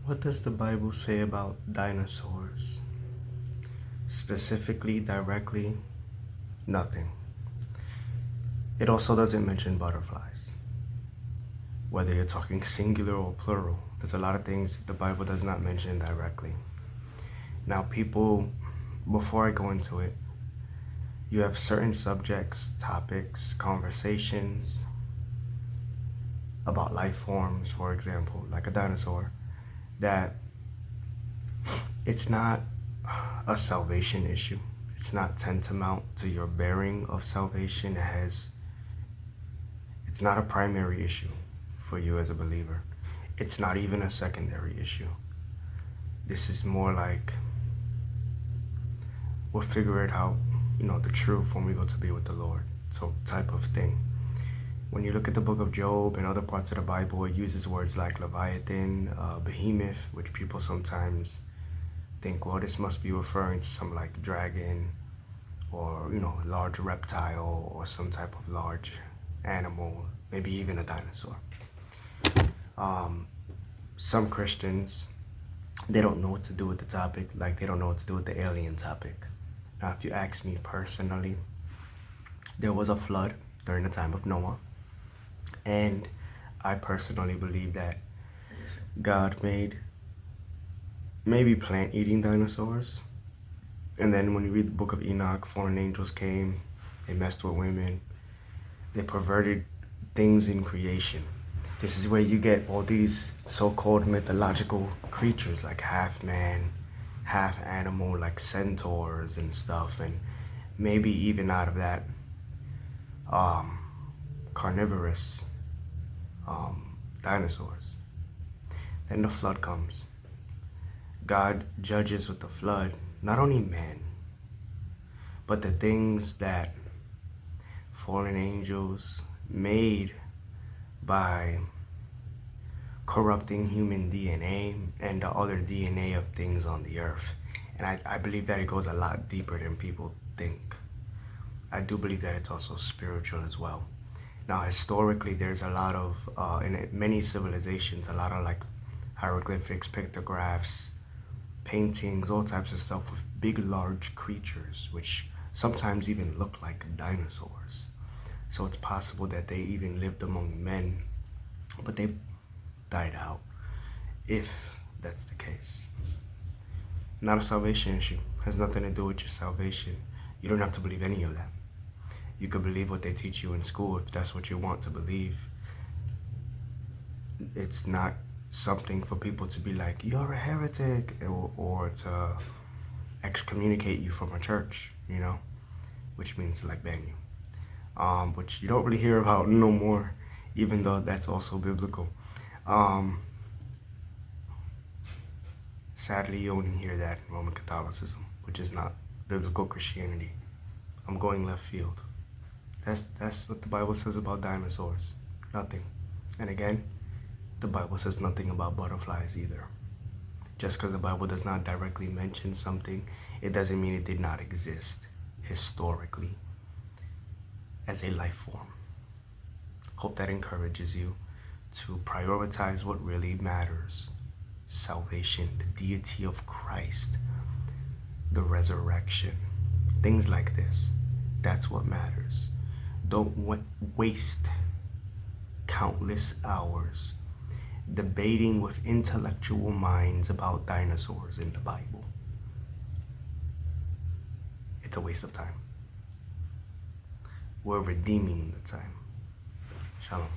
What does the Bible say about dinosaurs? Specifically, directly, nothing. It also doesn't mention butterflies. Whether you're talking singular or plural, there's a lot of things the Bible does not mention directly. Now, people, before I go into it, you have certain subjects, topics, conversations about life forms, for example, like a dinosaur, that it's not a salvation issue. It's not tantamount to your bearing of salvation. It's not a primary issue for you as a believer. It's not even a secondary issue. This is more like we'll figure it out, the truth when we go to be with the Lord. So type of thing. When you look at the book of Job and other parts of the Bible, it uses words like Leviathan, behemoth, which people sometimes think, well, this must be referring to some like dragon or, large reptile or some type of large animal, maybe even a dinosaur. Some Christians, they don't know what to do with the topic, like they don't know what to do with the alien topic. Now, if you ask me personally, there was a flood during the time of Noah, and I personally believe that God made maybe plant-eating dinosaurs. And then when you read the book of Enoch, fallen angels came, they messed with women, they perverted things in creation. This is where you get all these so-called mythological creatures like half man, half animal, like centaurs and stuff, and maybe even out of that carnivorous dinosaurs. Then the flood comes. God judges with the flood not only man, but the things that fallen angels made by corrupting human DNA and the other DNA of things on the earth. And I believe that it goes a lot deeper than people think. I do believe that it's also spiritual as well. Now, historically, there's a lot of, in many civilizations, a lot of like hieroglyphics, pictographs, paintings, all types of stuff with big, large creatures, which sometimes even look like dinosaurs. So it's possible that they even lived among men, but they died out, if that's the case. Not a salvation issue. Has nothing to do with your salvation. You don't have to believe any of that. You could believe what they teach you in school if that's what you want to believe. It's not something for people to be like, you're a heretic, or to excommunicate you from a church, which means to like ban you. Which you don't really hear about no more, even though that's also biblical. Sadly, you only hear that in Roman Catholicism, which is not biblical Christianity. I'm going left field. That's what the Bible says about dinosaurs. Nothing. And again, the Bible says nothing about butterflies either. Just because the Bible does not directly mention something, it doesn't mean it did not exist historically as a life form. Hope that encourages you to prioritize what really matters. Salvation, the deity of Christ, the resurrection, things like this. That's what matters. Don't waste countless hours debating with intellectual minds about dinosaurs in the Bible. It's a waste of time. We're redeeming the time. Shalom.